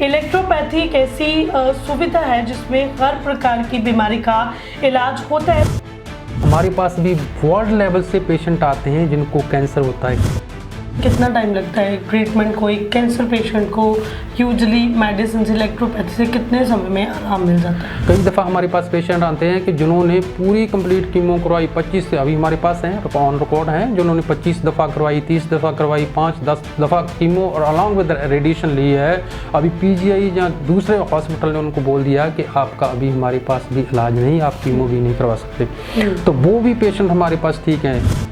Electropathy एक ऐसी सुविधा है जिसमें हर प्रकार की बीमारी का इलाज होता है। हमारे पास भी वर्ल्ड लेवल से पेशेंट आते हैं जिनको कैंसर होता है। कितना टाइम लगता है ट्रीटमेंट को? एक कैंसर पेशेंट को यूजुअली मेडिसिन इलेक्ट्रोपैथी से कितने समय में आराम मिल जाता है? कई दफ़ा हमारे पास पेशेंट आते हैं कि जिन्होंने पूरी कंप्लीट कीमो करवाई, 25 अभी हमारे पास हैं ऑन रिकॉर्ड हैं, जिन्होंने 25 दफ़ा करवाई, 30 दफ़ा करवाई, 5-10 दफ़ा कीमो और अलॉन्ग विद रेडिएशन ली है। अभी पीजीआई या दूसरे हॉस्पिटल ने उनको बोल दिया कि आपका अभी हमारे पास भी इलाज नहीं, आप कीमो भी नहीं करवा सकते, तो वो भी पेशेंट हमारे पास ठीक हैं।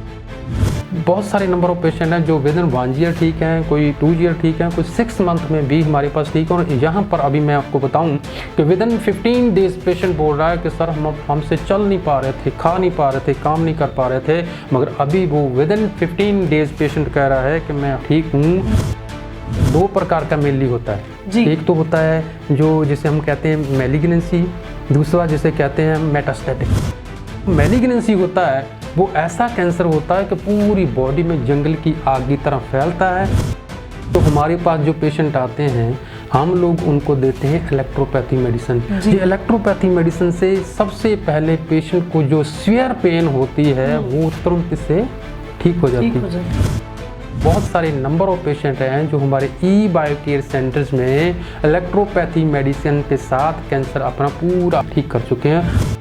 बहुत सारे नंबर ऑफ पेशेंट हैं जो विद इन 1 ईयर ठीक हैं, कोई 2 ईयर ठीक हैं, कोई 6 मंथ में भी हमारे पास ठीक है। और यहाँ पर अभी मैं आपको बताऊं कि विद इन 15 डेज पेशेंट बोल रहा है कि सर हमसे चल नहीं पा रहे थे, खा नहीं पा रहे थे, काम नहीं कर पा रहे थे, मगर अभी वो विद इन 15 डेज पेशेंट कह रहा है कि मैं ठीक हूँ। 2 प्रकार का मेनली होता है। एक तो होता है जो जिसे हम कहते हैं मैलिग्नेंसी, दूसरा जिसे कहते हैं मेटास्टैटिक। मैलिग्नेंसी होता है वो ऐसा कैंसर होता है कि पूरी बॉडी में जंगल की आग की तरह फैलता है। तो हमारे पास जो पेशेंट आते हैं हम लोग उनको देते हैं इलेक्ट्रोपैथी मेडिसिन। ये इलेक्ट्रोपैथी मेडिसिन से सबसे पहले पेशेंट को जो सीवियर पेन होती है वो तुरंत से ठीक हो जाती है। बहुत सारे नंबर ऑफ पेशेंट हैं जो हमारे ई-बायो केयर सेंटर्स में इलेक्ट्रोपैथी मेडिसिन के साथ कैंसर अपना पूरा ठीक कर चुके हैं।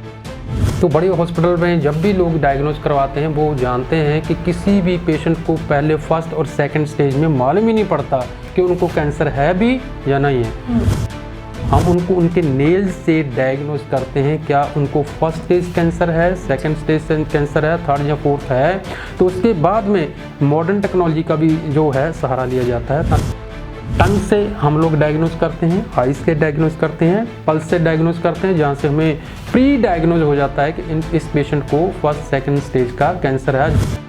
तो बड़े हॉस्पिटल में जब भी लोग डायग्नोज करवाते हैं वो जानते हैं कि किसी भी पेशेंट को पहले फर्स्ट और सेकंड स्टेज में मालूम ही नहीं पड़ता कि उनको कैंसर है भी या नहीं है। हम उनको उनके नेल्स से डायग्नोज करते हैं, क्या उनको फर्स्ट स्टेज कैंसर है, सेकंड स्टेज कैंसर है, थर्ड या फोर्थ है। तो उसके बाद में मॉडर्न टेक्नोलॉजी का भी जो है सहारा लिया जाता है। टंग से हम लोग डायग्नोज करते हैं, आइज से डायग्नोज करते हैं, पल्स से डायग्नोज करते हैं, जहाँ से हमें प्री डायग्नोज हो जाता है कि इस पेशेंट को फर्स्ट सेकंड स्टेज का कैंसर है।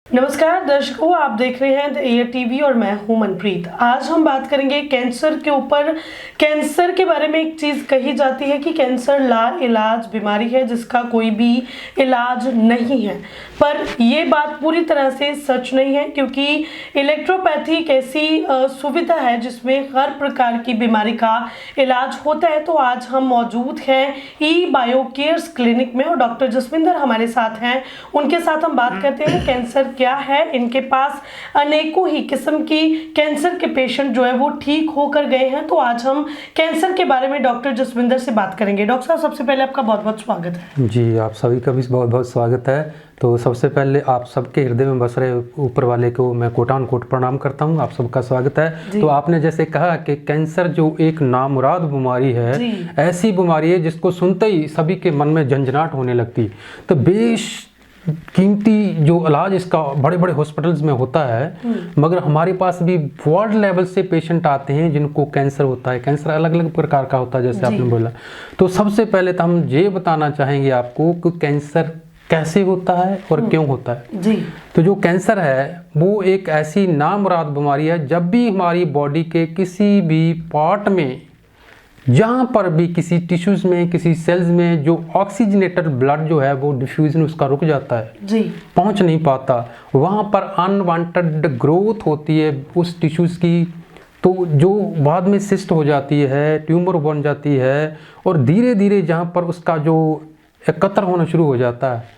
नमस्कार दर्शकों, आप देख रहे हैं द एयर टीवी और मैं हूं मनप्रीत। आज हम बात करेंगे कैंसर के ऊपर। कैंसर के बारे में एक चीज़ कही जाती है कि कैंसर लाइलाज बीमारी है जिसका कोई भी इलाज नहीं है, पर यह बात पूरी तरह से सच नहीं है, क्योंकि इलेक्ट्रोपैथी एक ऐसी सुविधा है जिसमें हर प्रकार की बीमारी का इलाज होता है। तो आज हम मौजूद हैं ई-बायो केयर्स क्लिनिक में और डॉक्टर जसविंदर हमारे साथ हैं। उनके साथ हम बात करते हैं कैंसर क्या है। इनके पास अनेकों ही किस्म की कैंसर के पेशेंट जो है वो ठीक होकर गए हैं। तो आज हम कैंसर के बारे में डॉक्टर जसविंदर से बात करेंगे। डॉक्टर साहब, सबसे पहले आपका बहुत बहुत स्वागत है। जी, आप सभी का भी बहुत बहुत स्वागत है। तो सबसे पहले आप सबके हृदय में बस रहे ऊपर वाले को मैं कोटान कोट प्रणाम करता हूँ। आप सबका स्वागत है। तो आपने जैसे कहा कि कैंसर जो एक नामुराद बीमारी है, ऐसी बीमारी है जिसको सुनते ही सभी के मन में झंझनाहट होने लगती। तो कीमती जो इलाज इसका बड़े बड़े हॉस्पिटल्स में होता है, मगर हमारे पास भी वर्ल्ड लेवल से पेशेंट आते हैं जिनको कैंसर होता है। कैंसर अलग अलग प्रकार का होता है जैसे आपने बोला। तो सबसे पहले तो हम ये बताना चाहेंगे आपको कि कैंसर कैसे होता है और क्यों होता है। जी। तो जो कैंसर है वो एक ऐसी नामुराद बीमारी है, जब भी हमारी बॉडी के किसी भी पार्ट में, जहाँ पर भी किसी टिश्यूज में, किसी सेल्स में जो ऑक्सीजनेटेड ब्लड जो है वो डिफ्यूजन उसका रुक जाता है, जी, पहुँच नहीं पाता, वहाँ पर अनवांटेड ग्रोथ होती है उस टिश्यूज की, तो जो बाद में सिस्ट हो जाती है, ट्यूमर बन जाती है, और धीरे धीरे जहाँ पर उसका जो एकत्र होना शुरू हो जाता है,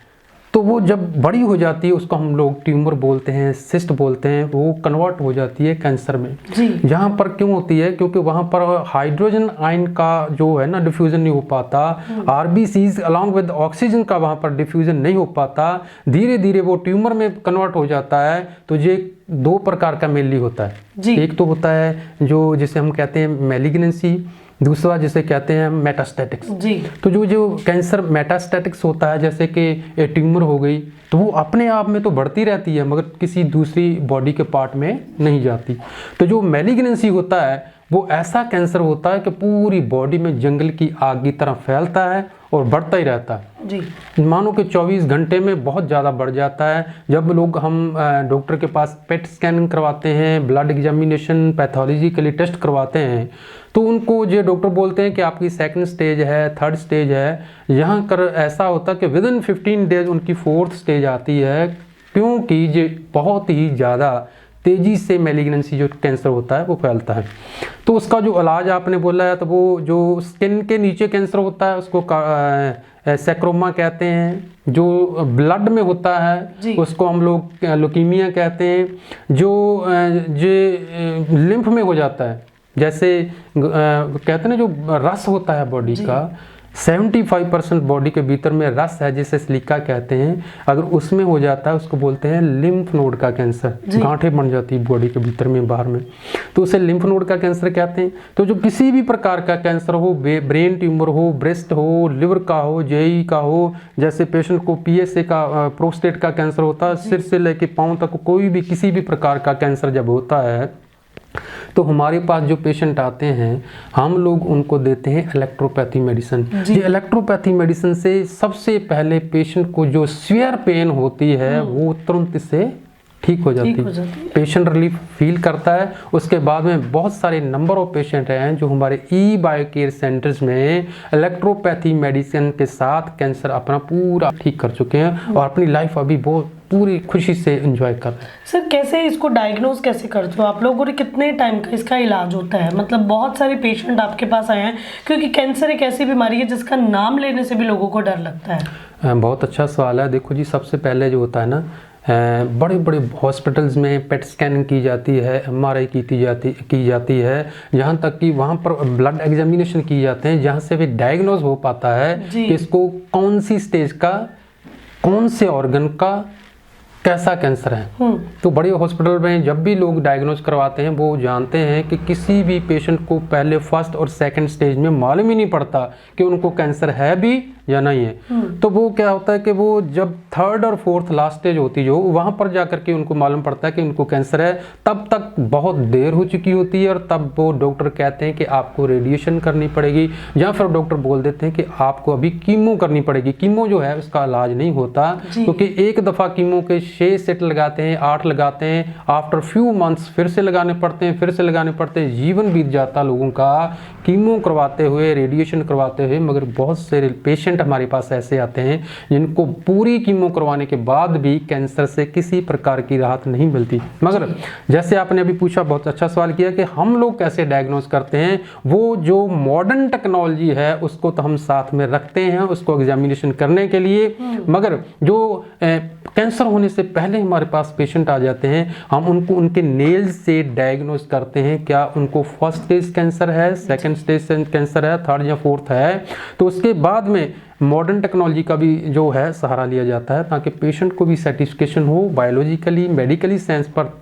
तो वो जब बड़ी हो जाती है उसको हम लोग ट्यूमर बोलते हैं, सिस्ट बोलते हैं, वो कन्वर्ट हो जाती है कैंसर में। जहाँ पर क्यों होती है? क्योंकि वहाँ पर हाइड्रोजन आयन का जो है ना डिफ्यूजन नहीं हो पाता, आरबीसीज अलॉन्ग विद ऑक्सीजन का वहाँ पर डिफ्यूजन नहीं हो पाता, धीरे धीरे वो ट्यूमर में कन्वर्ट हो जाता है। तो ये 2 प्रकार का मेनली होता है। एक तो होता है जो जिसे हम कहते हैं मैलिग्नेंसी, दूसरा जिसे कहते हैं मेटास्टैटिक्स। जी। तो जो कैंसर मेटास्टैटिक्स होता है, जैसे कि ट्यूमर हो गई, तो वो अपने आप में तो बढ़ती रहती है मगर किसी दूसरी बॉडी के पार्ट में नहीं जाती। तो जो मैलिग्नेंसी होता है वो ऐसा कैंसर होता है कि पूरी बॉडी में जंगल की आग की तरह फैलता है और बढ़ता ही रहता है। जी। मानो कि 24 घंटे में बहुत ज़्यादा बढ़ जाता है। जब लोग हम डॉक्टर के पास पेट स्कैनिंग करवाते हैं, ब्लड एग्जामिनेशन, पैथोलॉजी के लिए टेस्ट करवाते हैं, तो उनको जो डॉक्टर बोलते हैं कि आपकी सेकंड स्टेज है, थर्ड स्टेज है। यहाँ कर ऐसा होता है कि विद इन 15 डेज उनकी 4th स्टेज आती है, क्योंकि ये बहुत ही ज़्यादा तेज़ी से मैलिग्नेंसी जो कैंसर होता है वो फैलता है। तो उसका जो इलाज आपने बोला है, तो वो जो स्किन के नीचे कैंसर होता है उसको सैक्रोमा कहते हैं, जो ब्लड में होता है उसको हम लोग ल्यूकीमिया कहते हैं, जो लिम्फ में हो जाता है, जैसे कहते हैं ना जो रस होता है बॉडी का, 75% बॉडी के भीतर में रस है जिसे सिलिका कहते हैं, अगर उसमें हो जाता है उसको बोलते हैं लिम्फ नोड का कैंसर। गांठें बन जाती है बॉडी के भीतर में बाहर में, तो उसे लिम्फ नोड का कैंसर कहते हैं। तो जो किसी भी प्रकार का कैंसर हो, ब्रेन ट्यूमर हो, ब्रेस्ट हो, लिवर का हो, जेई का हो, जैसे पेशेंट को PSA का प्रोस्टेट का कैंसर होता है, सिर से लेके पाँव तक कोई भी किसी भी प्रकार का कैंसर जब होता है तो हमारे पास जो पेशेंट आते हैं हम लोग उनको देते हैं इलेक्ट्रोपैथी मेडिसिन। ये इलेक्ट्रोपैथी मेडिसिन से सबसे पहले पेशेंट को जो सीवियर पेन होती है वो तुरंत से ठीक हो जाती है, पेशेंट रिलीफ फील करता है। उसके बाद में बहुत सारे नंबर ऑफ पेशेंट हैं जो हमारे ई-बायोकेयर सेंटर्स में इलेक्ट्रोपैथी मेडिसिन के साथ कैंसर अपना पूरा ठीक कर चुके हैं और अपनी लाइफ अभी बहुत पूरी खुशी से एंजॉय कर रहे हैं। सर कैसे इसको डायग्नोज कैसे करते हो आप लोग और कितने टाइम का इसका इलाज होता है? मतलब बहुत सारे पेशेंट आपके पास आए हैं क्योंकि कैंसर एक ऐसी बीमारी है जिसका नाम लेने से भी लोगों को डर लगता है। बहुत अच्छा सवाल है। देखो जी, सबसे पहले जो होता है ना, बड़े बड़े हॉस्पिटल्स में पेट स्कैनिंग की जाती है, MRI की जाती है, यहाँ तक कि वहाँ पर ब्लड एग्जामिनेशन किए जाते हैं जहाँ से भी डायग्नोज हो पाता है कि इसको कौन सी स्टेज का, कौन से ऑर्गन का कैसा कैंसर है। तो बड़े हॉस्पिटल में जब भी लोग डायग्नोज करवाते हैं वो जानते हैं कि किसी भी पेशेंट को पहले फर्स्ट और सेकंड स्टेज में मालूम ही नहीं पड़ता कि उनको कैंसर है भी या नहीं है। तो वो क्या होता है कि वो जब थर्ड और फोर्थ लास्ट स्टेज होती जो वहाँ पर जाकर के उनको मालूम पड़ता है कि उनको कैंसर है, तब तक बहुत देर हो चुकी होती है और तब वो डॉक्टर कहते हैं कि आपको रेडिएशन करनी पड़ेगी या फिर डॉक्टर बोल देते हैं कि आपको अभी कीमो करनी पड़ेगी। कीमो जो है उसका इलाज नहीं होता क्योंकि एक दफ़ा कीमो के 6 सेट लगाते हैं, 8 लगाते हैं, आफ्टर फ्यू मंथ्स फिर से लगाने पड़ते हैं, फिर से लगाने पड़ते हैं, जीवन बीत जाता लोगों का कीमो करवाते हुए, रेडिएशन करवाते हुए। मगर बहुत से पेशेंट हमारे पास ऐसे आते हैं जिनको पूरी कीमो करवाने के बाद भी कैंसर से किसी प्रकार की राहत नहीं मिलती। मगर जैसे आपने अभी पूछा, बहुत अच्छा सवाल किया कि हम लोग कैसे डायग्नोज करते हैं, वो जो मॉडर्न टेक्नोलॉजी है उसको तो हम साथ में रखते हैं उसको एग्जामिनेशन करने के लिए। मगर जो कैंसर होने से पहले हमारे पास पेशेंट आ जाते हैं, हम उनको उनके नेल्स से डायग्नोज करते हैं क्या उनको फर्स्ट स्टेज कैंसर है, सेकंड स्टेज कैंसर है, थर्ड या फोर्थ है। तो उसके बाद में मॉडर्न टेक्नोलॉजी का भी जो है सहारा लिया जाता है ताकि पेशेंट को भी सेटिस्फिकेशन हो, बायोलॉजिकली मेडिकली सेंस पर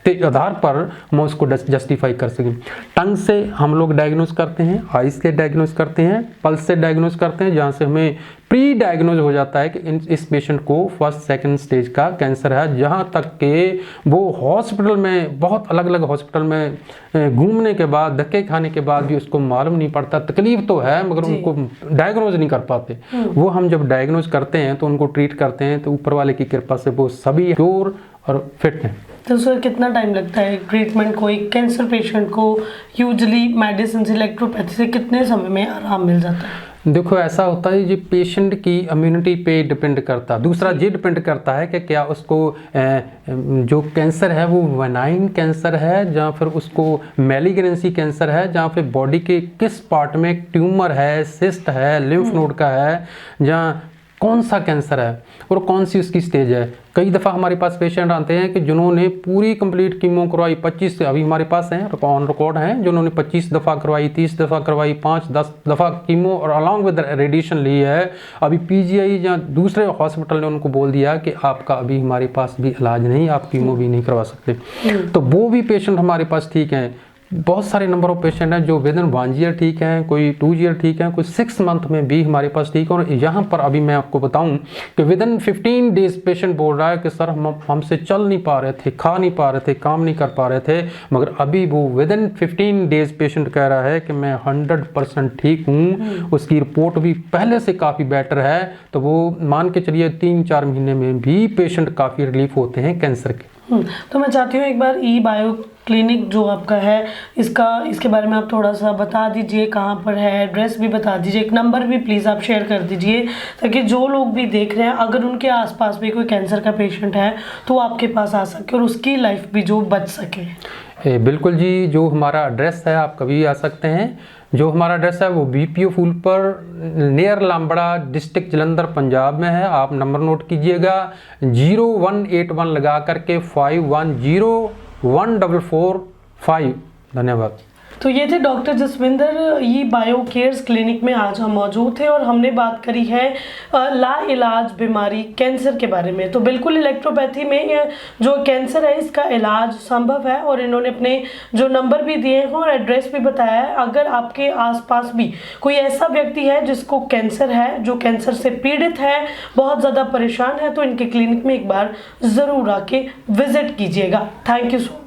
के आधार पर हम उसको जस्टिफाई कर सकें। टंग से हम लोग डायग्नोज करते हैं, आइज से डायग्नोज करते हैं, पल्स से डायग्नोज करते हैं, जहाँ से हमें प्री डायग्नोज हो जाता है कि इस पेशेंट को फर्स्ट सेकंड स्टेज का कैंसर है। जहाँ तक कि वो हॉस्पिटल में बहुत अलग अलग हॉस्पिटल में घूमने के बाद, धक्के खाने के बाद भी उसको मालूम नहीं पड़ता, तकलीफ तो है मगर उनको डायग्नोज नहीं कर पाते। वो हम जब डायग्नोज करते हैं तो उनको ट्रीट करते हैं तो ऊपर वाले की कृपा से वो सभी प्योर और फिट हैं। तो सर कितना टाइम लगता है ट्रीटमेंट को? एक कैंसर पेशेंट को यूजुअली मेडिसिन से, इलेक्ट्रोपैथी से कितने समय में आराम मिल जाता है? देखो ऐसा होता है, ये पेशेंट की इम्यूनिटी पे डिपेंड करता है। दूसरा ये डिपेंड करता है कि क्या उसको जो कैंसर है वो वेनाइन कैंसर है या फिर उसको मैलिग्नेंसी कैंसर है, जहाँ पे बॉडी के किस पार्ट में ट्यूमर है, सिस्ट है, लिम्फ नोड का है, जहाँ कौन सा कैंसर है और कौन सी उसकी स्टेज है। कई दफ़ा हमारे पास पेशेंट आते हैं कि जिन्होंने पूरी कंप्लीट कीमो करवाई, 25 अभी हमारे पास हैं ऑन रिकॉर्ड हैं, जिन्होंने 25 दफ़ा करवाई, 30 दफ़ा करवाई, 5-10 दफ़ा कीमो और अलॉन्ग विद रेडिएशन ली है। अभी PGI या दूसरे हॉस्पिटल ने उनको बोल दिया कि आपका अभी हमारे पास भी इलाज नहीं, आप कीमो भी नहीं करवा सकते। तो वो भी पेशेंट हमारे पास ठीक हैं। बहुत सारे नंबर ऑफ पेशेंट हैं जो विद इन 1 ईयर ठीक हैं, कोई 2 ईयर ठीक हैं, कोई 6 मंथ में भी हमारे पास ठीक है। और यहाँ पर अभी मैं आपको बताऊं कि विद इन 15 डेज पेशेंट बोल रहा है कि सर हमसे चल नहीं पा रहे थे, खा नहीं पा रहे थे, काम नहीं कर पा रहे थे, मगर अभी वो विद इन 15 डेज पेशेंट कह रहा है कि मैं 100% ठीक हूँ। उसकी रिपोर्ट भी पहले से काफ़ी बेटर है। तो वो मान के चलिए 3-4 महीने में भी पेशेंट काफ़ी रिलीफ होते हैं कैंसर के। तो मैं चाहती हूँ एक बार ई बायो क्लिनिक जो आपका है इसके बारे में आप थोड़ा सा बता दीजिए, कहाँ पर है, एड्रेस भी बता दीजिए, एक नंबर भी प्लीज़ आप शेयर कर दीजिए, ताकि जो लोग भी देख रहे हैं अगर उनके आसपास भी कोई कैंसर का पेशेंट है तो वो आपके पास आ सके और उसकी लाइफ भी जो बच सके। बिल्कुल जी, जो हमारा एड्रेस है आप कभी आ सकते हैं। जो हमारा एड्रेस है वो BPO फूल पर नियर लामबड़ा, डिस्ट्रिक्ट जलंधर, पंजाब में है। आप नंबर नोट कीजिएगा 0181 लगा करके 51014445। धन्यवाद। तो ये थे डॉक्टर जसविंदर ई बायो केयर्स क्लिनिक में आज हम मौजूद थे और हमने बात करी है लाइलाज बीमारी कैंसर के बारे में। तो बिल्कुल इलेक्ट्रोपैथी में जो कैंसर है इसका इलाज संभव है और इन्होंने अपने जो नंबर भी दिए हैं और एड्रेस भी बताया है। अगर आपके आसपास भी कोई ऐसा व्यक्ति है जिसको कैंसर है, जो कैंसर से पीड़ित है, बहुत ज़्यादा परेशान है, तो इनके क्लिनिक में एक बार ज़रूर आके विजिट कीजिएगा। Thank you so much.